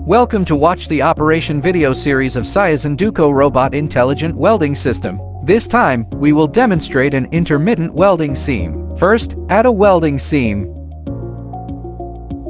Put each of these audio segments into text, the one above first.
Welcome to watch the operation video series of Sayazen Duco Robot Intelligent Welding System. This time, we will demonstrate an intermittent welding seam. First, add a welding seam.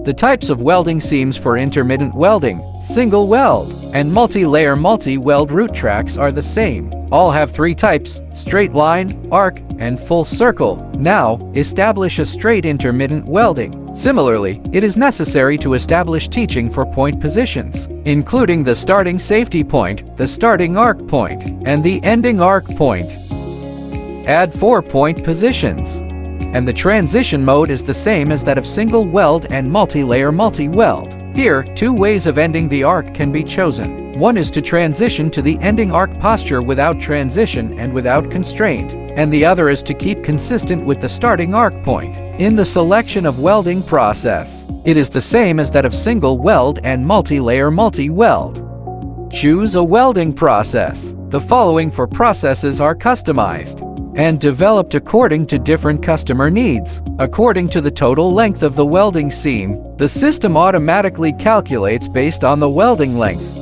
The types of welding seams for intermittent welding, single weld, and multi-layer multi-weld root tracks are the same. All have three types: straight line, arc, and full circle. Now, establish a straight intermittent welding. Similarly, it is necessary to establish teaching for point positions, including the starting safety point, the starting arc point, and the ending arc point. Add 4 point positions. And the transition mode is the same as that of single weld and multi-layer multi-weld. Here, 2 ways of ending the arc can be chosen. One is to transition to the ending arc posture without transition and without constraint, and the other is to keep consistent with the starting arc point. In the selection of welding process, it is the same as that of single weld and multi-layer multi-weld. Choose a welding process. The following 4 processes are customized and developed according to different customer needs. According to the total length of the welding seam, the system automatically calculates based on the welding length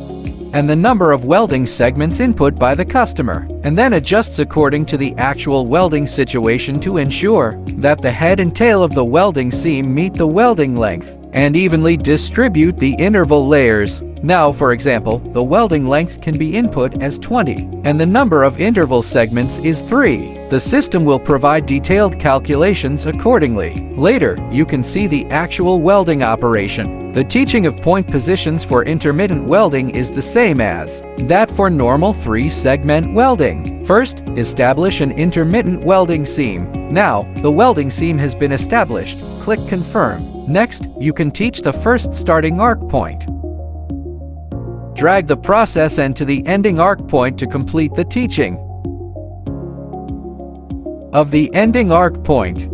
and the number of welding segments input by the customer, and then adjusts according to the actual welding situation to ensure that the head and tail of the welding seam meet the welding length and evenly distribute the interval layers. Now, for example, the welding length can be input as 20, and the number of interval segments is 3. The system will provide detailed calculations accordingly. Later, you can see the actual welding operation. The teaching of point positions for intermittent welding is the same as that for normal 3-segment welding. First, establish an intermittent welding seam. Now, the welding seam has been established. Click Confirm. Next, you can teach the first starting arc point. Drag the process end to the ending arc point to complete the teaching of the ending arc point.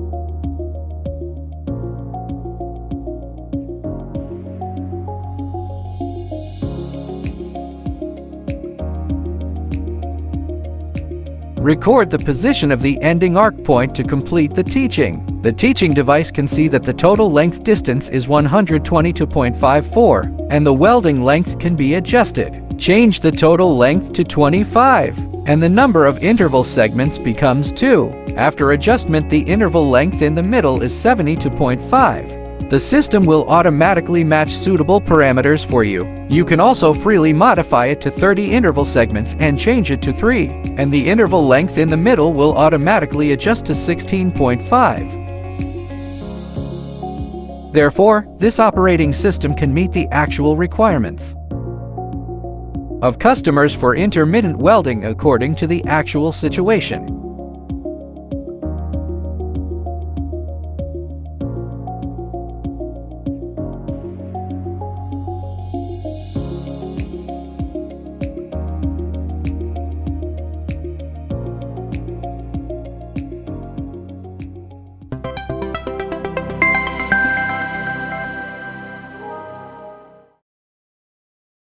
Record the position of the ending arc point to complete the teaching. The teaching device can see that the total length distance is 122.54, and the welding length can be adjusted. Change the total length to 25, and the number of interval segments becomes 2. After adjustment, the interval length in the middle is 72.5. The system will automatically match suitable parameters for you. You can also freely modify it to 30 interval segments and change it to 3, and the interval length in the middle will automatically adjust to 16.5. Therefore, this operating system can meet the actual requirements of customers for intermittent welding according to the actual situation.